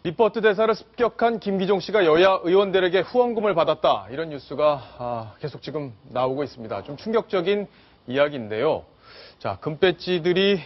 리포트 대사를 습격한 김기종 씨가 여야 의원들에게 후원금을 받았다. 이런 뉴스가 계속 지금 나오고 있습니다. 좀 충격적인 이야기인데요. 자, 금배지들이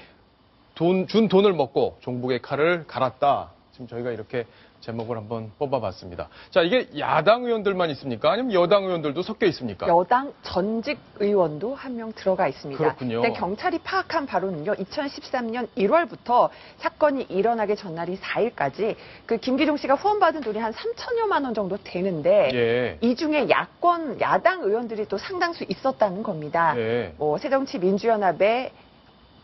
준 돈을 먹고 종북의 칼을 갈았다. 지금 저희가 이렇게 제목을 한번 뽑아봤습니다. 자, 이게 야당 의원들만 있습니까? 아니면 여당 의원들도 섞여 있습니까? 여당 전직 의원도 한 명 들어가 있습니다. 그렇군요. 근데 경찰이 파악한 바로는요, 2013년 1월부터 사건이 일어나기 전날이 4일까지 그 김기종 씨가 후원받은 돈이 한 3천여만 원 정도 되는데 예. 이 중에 야당 의원들이 또 상당수 있었다는 겁니다. 예. 새정치민주연합의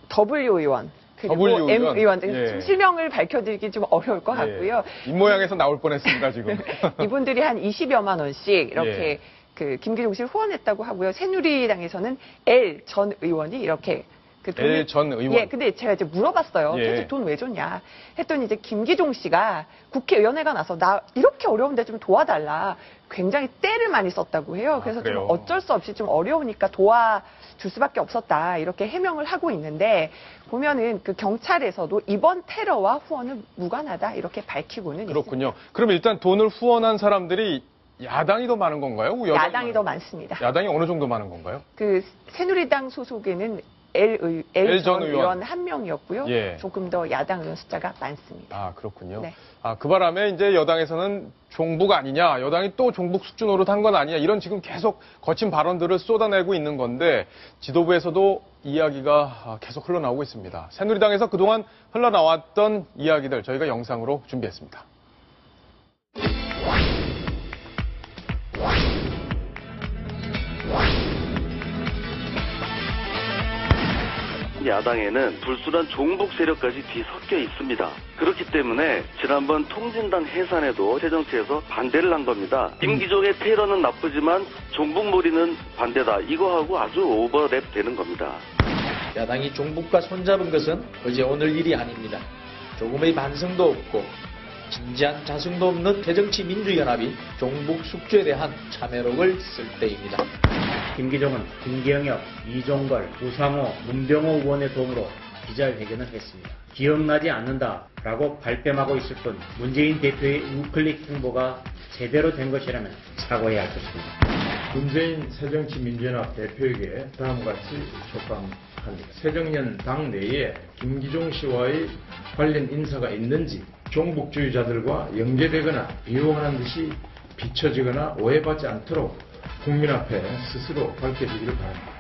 W 의원, 그리고 W M 의원 등 예. 실명을 밝혀드리기 좀 어려울 것 같고요. 예. 입모양에서 나올 뻔했습니다, 지금. 이분들이 한 20여만 원씩 이렇게 예. 그 김기종 씨를 후원했다고 하고요. 새누리당에서는 L 전 의원이 이렇게 그 돈을, L 전 의원. 예, 근데 제가 이제 물어봤어요. 예. 도대체 돈 왜 줬냐? 했더니 이제 김기종 씨가 국회의원회가 나서 나 이렇게 어려운데 좀 도와달라. 굉장히 때를 많이 썼다고 해요. 그래서 좀 그래요? 어쩔 수 없이 좀 어려우니까 도와줄 수밖에 없었다. 이렇게 해명을 하고 있는데 보면은 그 경찰에서도 이번 테러와 후원은 무관하다. 이렇게 밝히고는 그렇군요. 그럼 일단 돈을 후원한 사람들이 야당이 더 많은 건가요? 야당이 더 많습니다. 야당이 어느 정도 많은 건가요? 그 새누리당 소속에는 L 전 의원 한 명이었고요. 예. 조금 더 야당 의원 숫자가 많습니다. 아, 그렇군요. 네. 그 바람에 이제 여당에서는 종북 아니냐, 여당이 또 종북 숙주 노릇 한 건 아니냐, 이런 지금 계속 거친 발언들을 쏟아내고 있는 건데, 지도부에서도 이야기가 계속 흘러나오고 있습니다. 새누리당에서 그동안 흘러나왔던 이야기들 저희가 영상으로 준비했습니다. 야당에는 불순한 종북 세력까지 뒤섞여 있습니다. 그렇기 때문에 지난번 통진당 해산에도 새정치에서 반대를 한 겁니다. 김기종의 테러는 나쁘지만 종북몰이는 반대다. 이거하고 아주 오버랩 되는 겁니다. 야당이 종북과 손잡은 것은 어제 오늘 일이 아닙니다. 조금의 반성도 없고 진지한 자성도 없는 새정치민주연합이 종북 숙주에 대한 참회록을 쓸 때입니다. 김기종은 김경엽, 이종걸, 우상호, 문병호 의원의 도움으로 기자회견을 했습니다. 기억나지 않는다라고 발뺌하고 있을 뿐 문재인 대표의 우클릭 행보가 제대로 된 것이라면 사과해야 할 것입니다. 문재인 새정치민주연합 대표에게 다음과 같이 촉감합니다. 새정연 당 내에 김기종 씨와의 관련 인사가 있는지 종북주의자들과 연계되거나 비호하는 듯이 비춰지거나 오해받지 않도록 국민 앞에 스스로 밝혀주기를 바랍니다.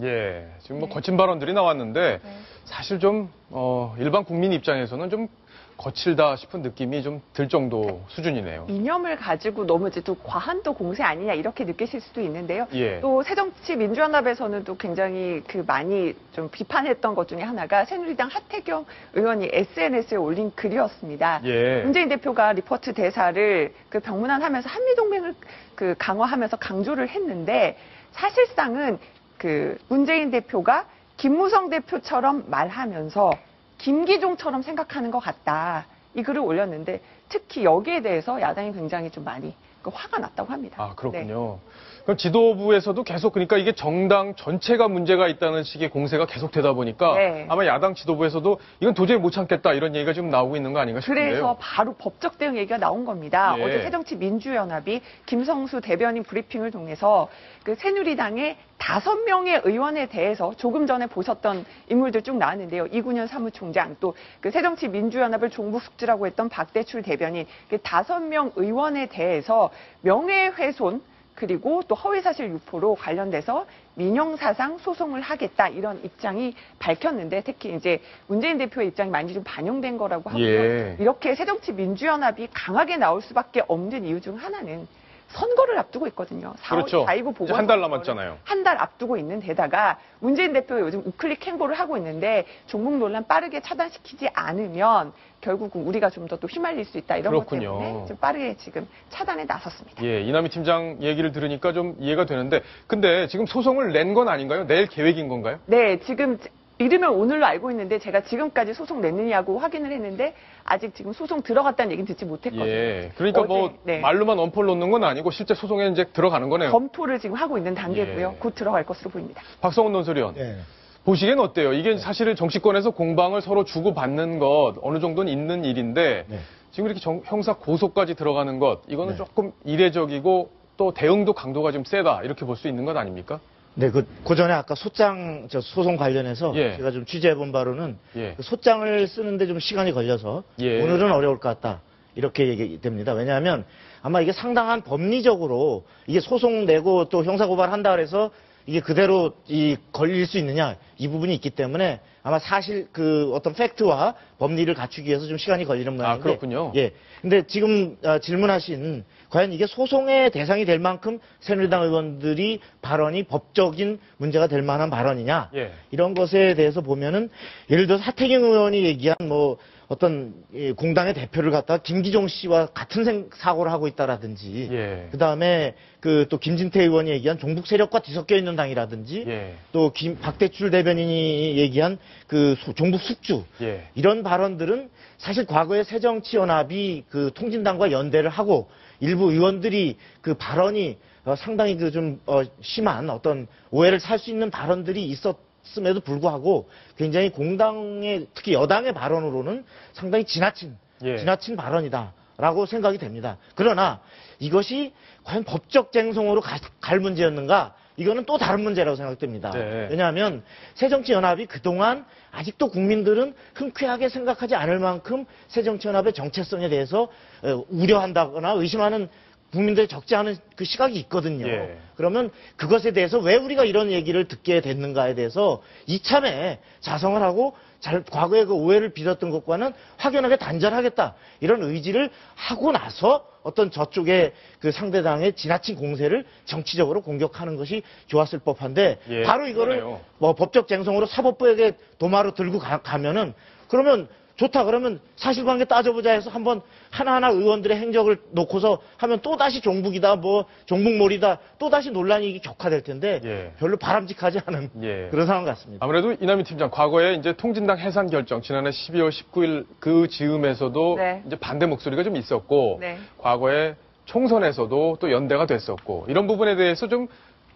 예, 지금 뭐 거친 발언들이 나왔는데 사실 좀 일반 국민 입장에서는 좀 거칠다 싶은 느낌이 좀 들 정도 수준이네요. 이념을 가지고 너무 이제 또 과한도 공세 아니냐 이렇게 느끼실 수도 있는데요. 예. 또 새정치민주연합에서는 또 굉장히 그 많이 좀 비판했던 것 중에 하나가 새누리당 하태경 의원이 SNS에 올린 글이었습니다. 예. 문재인 대표가 리포트 대사를 그 병문안하면서 한미동맹을 그 강화하면서 강조를 했는데 사실상은 그 문재인 대표가 김무성 대표처럼 말하면서 김기종처럼 생각하는 것 같다. 이 글을 올렸는데 특히 여기에 대해서 야당이 굉장히 좀 많이 화가 났다고 합니다. 아, 그렇군요. 그럼 지도부에서도 계속 그러니까 이게 정당 전체가 문제가 있다는 식의 공세가 계속 되다 보니까 네. 아마 야당 지도부에서도 이건 도저히 못 참겠다 이런 얘기가 지금 나오고 있는 거 아닌가 싶은데요. 그래서 바로 법적 대응 얘기가 나온 겁니다. 예. 어제 새정치민주연합이 김성수 대변인 브리핑을 통해서 그 새누리당의 5명의 의원에 대해서 조금 전에 보셨던 인물들 쭉 나왔는데요. 이군현 사무총장 또 그 새정치민주연합을 종북 숙주라고 했던 박대출 대변인 그 5명 의원에 대해서 명예훼손 그리고 또 허위사실 유포로 관련돼서 민형사상 소송을 하겠다 이런 입장이 밝혔는데 특히 이제 문재인 대표의 입장이 많이 좀 반영된 거라고 하고요. 예. 이렇게 새정치민주연합이 강하게 나올 수밖에 없는 이유 중 하나는 선거를 앞두고 있거든요. 4월 그렇죠. 4.29 보궐 한 달 남았잖아요. 한 달 앞두고 있는 데다가 문재인 대표가 요즘 우클릭 행보를 하고 있는데 종북 논란 빠르게 차단시키지 않으면 결국은 우리가 좀 더 또 휘말릴 수 있다 이런 그렇군요. 것 때문에 좀 빠르게 지금 차단에 나섰습니다. 예, 이남희 팀장 얘기를 들으니까 좀 이해가 되는데 근데 지금 소송을 낸 건 아닌가요? 낼 계획인 건가요? 네, 지금 이르면 오늘로 알고 있는데 제가 지금까지 소송 냈느냐고 확인을 했는데 아직 지금 소송 들어갔다는 얘기는 듣지 못했거든요. 예, 그러니까 어제, 뭐 네. 말로만 엄포를 놓는 건 아니고 실제 소송에 이제 들어가는 거네요. 검토를 지금 하고 있는 단계고요. 예. 곧 들어갈 것으로 보입니다. 박성훈 논설위원. 예. 보시기엔 어때요? 이게 사실은 정치권에서 공방을 서로 주고받는 것 어느 정도는 있는 일인데 네. 지금 이렇게 형사 고소까지 들어가는 것 이거는 네. 조금 이례적이고 또 대응도 강도가 좀 세다 이렇게 볼 수 있는 것 아닙니까? 네, 그 전에 아까 소장 소송 관련해서 예. 제가 좀 취재해본 바로는 예. 그 소장을 쓰는데 좀 시간이 걸려서 예. 오늘은 어려울 것 같다. 이렇게 얘기됩니다. 왜냐하면 아마 이게 상당한 법리적으로 이게 소송 내고 또 형사고발한다 그래서 이게 그대로 걸릴 수 있느냐 이 부분이 있기 때문에 아마 사실 그 어떤 팩트와 법리를 갖추기 위해서 좀 시간이 걸리는 모양인데. 그렇군요. 예. 근데 지금 질문하신 과연 이게 소송의 대상이 될 만큼 새누리당 의원들이 발언이 법적인 문제가 될 만한 발언이냐 예. 이런 것에 대해서 보면은 예를 들어 하태경 의원이 얘기한 뭐 어떤 공당의 대표를 갖다가 김기종 씨와 같은 사고를 하고 있다라든지 예. 그다음에 그 또 김진태 의원이 얘기한 종북 세력과 뒤섞여 있는 당이라든지 예. 또 박대출 대변인이 얘기한 그 종북 숙주 예. 이런 발언들은 사실 과거에 새정치연합이 그 통진당과 연대를 하고 일부 의원들이 그 발언이 상당히 그 좀 심한 어떤 오해를 살 수 있는 발언들이 있었음에도 불구하고 굉장히 공당의 특히 여당의 발언으로는 상당히 지나친 발언이다라고 생각이 됩니다. 그러나 이것이 과연 법적 쟁송으로 갈 문제였는가? 이거는 또 다른 문제라고 생각됩니다. 네. 왜냐하면 새정치연합이 그동안 아직도 국민들은 흔쾌하게 생각하지 않을 만큼 새정치연합의 정체성에 대해서 우려한다거나 의심하는 국민들이 적지 않은 그 시각이 있거든요. 예. 그러면 그것에 대해서 왜 우리가 이런 얘기를 듣게 됐는가에 대해서 이참에 자성을 하고 과거에 그 오해를 빚었던 것과는 확연하게 단절하겠다. 이런 의지를 하고 나서 어떤 저쪽의 그 상대당의 지나친 공세를 정치적으로 공격하는 것이 좋았을 법한데 예, 바로 이거를 그러네요. 뭐 법적 쟁송으로 사법부에게 도마로 들고 가면은 그러면 좋다 그러면 사실관계 따져보자 해서 한번 하나하나 의원들의 행적을 놓고서 하면 또다시 종북이다 뭐 종북몰이다 또다시 논란이 격화될 텐데 예. 별로 바람직하지 않은 예. 그런 상황 같습니다. 아무래도 이남희 팀장 과거에 이제 통진당 해산 결정 지난해 12월 19일 그 즈음에서도 네. 이제 반대 목소리가 좀 있었고 네. 과거에 총선에서도 또 연대가 됐었고 이런 부분에 대해서 좀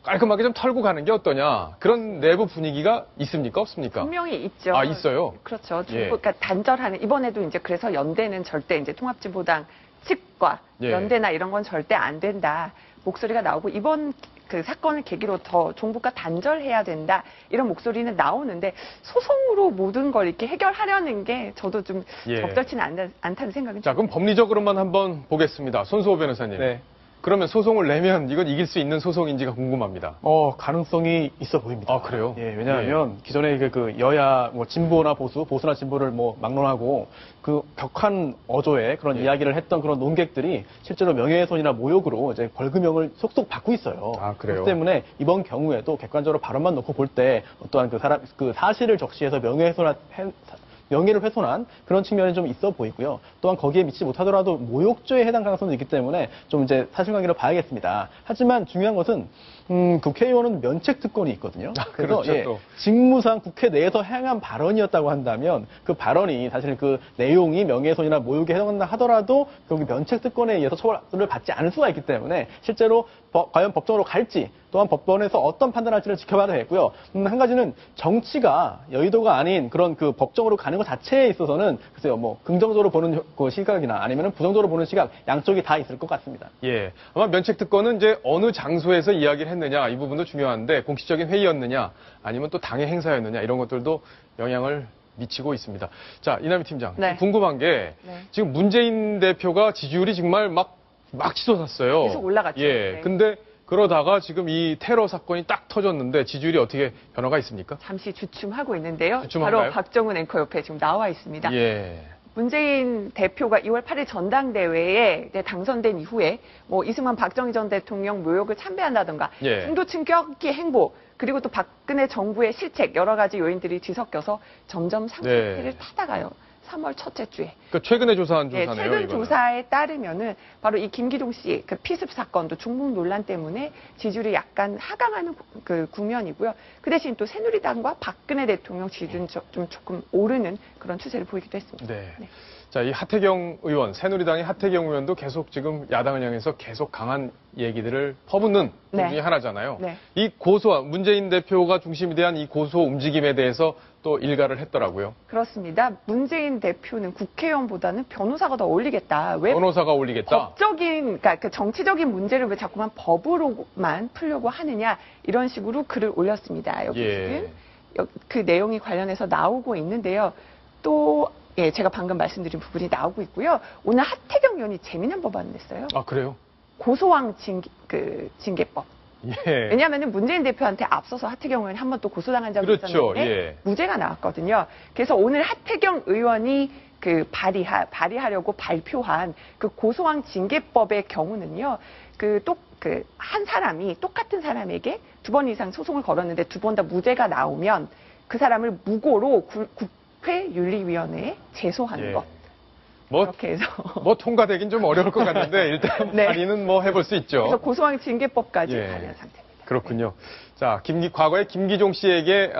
깔끔하게 좀 털고 가는 게 어떠냐 그런 내부 분위기가 있습니까 없습니까? 분명히 있죠. 아 있어요. 그렇죠. 예. 그러니까 단절하는 이번에도 이제 그래서 연대는 절대 이제 통합진보당 측과 예. 연대나 이런 건 절대 안 된다 목소리가 나오고 이번 그 사건을 계기로 더 종북과 단절해야 된다 이런 목소리는 나오는데 소송으로 모든 걸 이렇게 해결하려는 게 저도 좀 예. 적절치는 않다는 생각은 자 그럼 법리적으로만 한번 보겠습니다. 손수호 변호사님. 네. 그러면 소송을 내면 이건 이길 수 있는 소송인지가 궁금합니다. 가능성이 있어 보입니다. 아, 그래요? 예, 왜냐하면 기존에 그 여야 뭐 진보나 보수나 진보를 뭐 막론하고 그 격한 어조의 그런 예. 이야기를 했던 그런 논객들이 실제로 명예훼손이나 모욕으로 이제 벌금형을 속속 받고 있어요. 아, 그래요? 그렇기 때문에 이번 경우에도 객관적으로 발언만 놓고 볼 때 어떠한 그 사실을 적시해서 명예를 훼손한 그런 측면이 좀 있어 보이고요. 또한 거기에 미치지 못하더라도 모욕죄에 해당 가능성도 있기 때문에 좀 이제 사실관계를 봐야겠습니다. 하지만 중요한 것은 국회의원은 면책 특권이 있거든요. 그래서 그렇죠, 또. 직무상 국회 내에서 행한 발언이었다고 한다면 그 발언이 사실 그 내용이 명예훼손이나 모욕에 해당한다 하더라도 거기 면책 특권에 의해서 처벌을 받지 않을 수가 있기 때문에 실제로 과연 법정으로 갈지 또한 법원에서 어떤 판단할지를 지켜봐야 되겠고요. 한 가지는 정치가 여의도가 아닌 그런 그 법정으로 가는 것 자체에 있어서는 글쎄요, 뭐 긍정적으로 보는 그 시각이나 아니면 부정적으로 보는 시각 양쪽이 다 있을 것 같습니다. 예. 아마 면책 특권은 이제 어느 장소에서 이야기를 했느냐 이 부분도 중요한데 공식적인 회의였느냐 아니면 또 당의 행사였느냐 이런 것들도 영향을 미치고 있습니다. 자, 이남희 팀장. 네. 궁금한 게 네. 지금 문재인 대표가 지지율이 정말 막 치솟았어요. 계속 올라갔죠. 예. 네. 근데 그러다가 지금 이 테러 사건이 딱 터졌는데 지지율이 어떻게 변화가 있습니까? 잠시 주춤하고 있는데요. 주춤한가요? 바로 박정훈 앵커 옆에 지금 나와 있습니다. 예. 문재인 대표가 2월 8일 전당대회에 이제 당선된 이후에 뭐 이승만 박정희 전 대통령 묘역을 참배한다든가 예. 중도 충격기 행보 그리고 또 박근혜 정부의 실책 여러 가지 요인들이 뒤섞여서 점점 상승세를 네. 타다가요. 3월 첫째 주에. 그 최근에 조사한 예, 조사네요. 최근 이거는. 조사에 따르면은 바로 이 김기동 씨 그 피습 사건도 중국 논란 때문에 지지율이 약간 하강하는 그 국면이고요. 그 대신 또 새누리당과 박근혜 대통령 지지율은 좀 조금 오르는 그런 추세를 보이기도 했습니다. 네. 네. 자, 이 하태경 의원, 새누리당의 하태경 의원도 계속 지금 야당을 향해서 계속 강한 얘기들을 퍼붓는 네. 중에 하나잖아요. 네. 이 고소한 문재인 대표가 중심이 된 이 고소 움직임에 대해서 또 일가를 했더라고요. 그렇습니다. 문재인 대표는 국회의원보다는 변호사가 더 어울리겠다. 왜 변호사가 올리겠다. 법적인, 그러니까 그 정치적인 문제를 왜 자꾸만 법으로만 풀려고 하느냐 이런 식으로 글을 올렸습니다. 여기 예. 지금 그 내용이 관련해서 나오고 있는데요. 또 예, 제가 방금 말씀드린 부분이 나오고 있고요. 오늘 하태경 의원이 재미난 법안을 냈어요. 아, 그래요? 고소왕 징계법. 예. 왜냐하면 문재인 대표한테 앞서서 하태경 의원이 한 번 또 고소당한 적이 그렇죠. 있었는데 예. 무죄가 나왔거든요. 그래서 오늘 하태경 의원이 그 발의하려고 발표한 그 고소왕 징계법의 경우는요. 한 사람이 똑같은 사람에게 2번 이상 소송을 걸었는데 2번 다 무죄가 나오면 그 사람을 무고로 국회윤리위원회에 제소하는 예. 것. 뭐, 그렇게 해서 뭐 통과되긴 좀 어려울 것 같은데 일단 네. 발의는 뭐 해볼 수 있죠. 그래서 고소왕 징계법까지 예. 발의한 상태입니다. 그렇군요. 자, 과거에 김기종 씨에게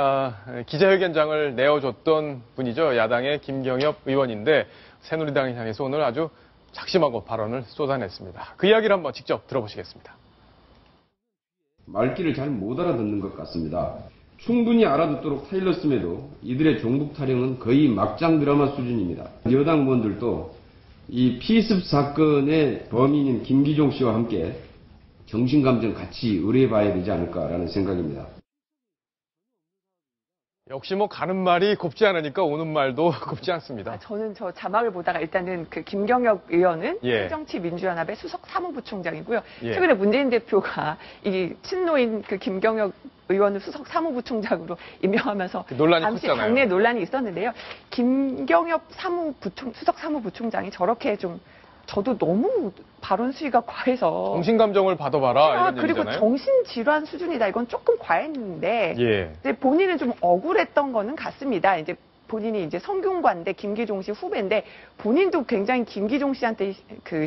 기자회견장을 내어줬던 분이죠. 야당의 김경엽 의원인데 새누리당을 향해서 오늘 아주 작심하고 발언을 쏟아냈습니다. 그 이야기를 한번 직접 들어보시겠습니다. 말귀를 잘 못 알아듣는 것 같습니다. 충분히 알아듣도록 타일렀음에도 이들의 종북 타령은 거의 막장 드라마 수준입니다. 여당 의원들도 이 피습 사건의 범인인 김기종 씨와 함께 정신감정 같이 의뢰해봐야 되지 않을까라는 생각입니다. 역시 뭐 가는 말이 곱지 않으니까 오는 말도 곱지 않습니다. 저는 저 자막을 보다가 일단은 그 김경엽 의원은 예. 새정치민주연합의 수석 사무부총장이고요. 예. 최근에 문재인 대표가 이 친노인 그 김경엽 의원을 수석 사무부총장으로 임명하면서 논란이 잠시 컸잖아요. 당내 논란이 있었는데요. 김경엽 수석 사무부총장이 저렇게 좀 저도 너무 발언 수위가 과해서 정신감정을 받아봐라 이런 그리고 얘기잖아요. 정신질환 수준이다. 이건 조금 과했는데 예. 이제 본인은 좀 억울했던 거는 같습니다. 이제 본인이 이제 성균관대 김기종 씨 후배인데 본인도 굉장히 김기종 씨한테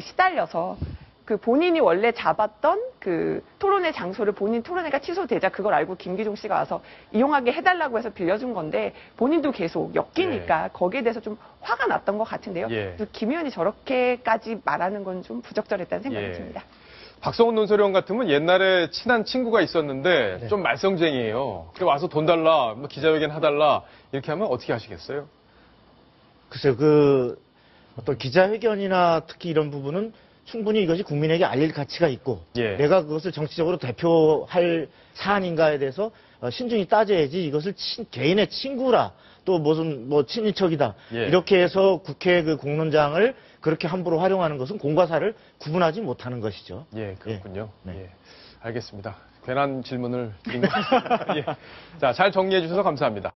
시달려서 그 본인이 원래 잡았던 그 토론회 장소를 본인 토론회가 취소되자 그걸 알고 김기종 씨가 와서 이용하게 해달라고 해서 빌려준 건데 본인도 계속 엮이니까 거기에 대해서 좀 화가 났던 것 같은데요. 예. 김 의원이 저렇게까지 말하는 건 좀 부적절했다는 생각이 예. 듭니다. 박성훈 논설위원 같으면 옛날에 친한 친구가 있었는데 네. 좀 말썽쟁이에요. 그래 와서 돈 달라, 뭐 기자회견 해달라 이렇게 하면 어떻게 하시겠어요? 글쎄요, 어떤 기자회견이나 특히 이런 부분은 충분히 이것이 국민에게 알릴 가치가 있고 예. 내가 그것을 정치적으로 대표할 사안인가에 대해서 신중히 따져야지 이것을 개인의 친구라 또 무슨 뭐 친인척이다 예. 이렇게 해서 국회 그 공론장을 그렇게 함부로 활용하는 것은 공과 사를 구분하지 못하는 것이죠. 예, 그렇군요. 네. 예, 알겠습니다. 괜한 질문을 드린 것 같습니다. 예. 자, 잘 정리해 주셔서 감사합니다.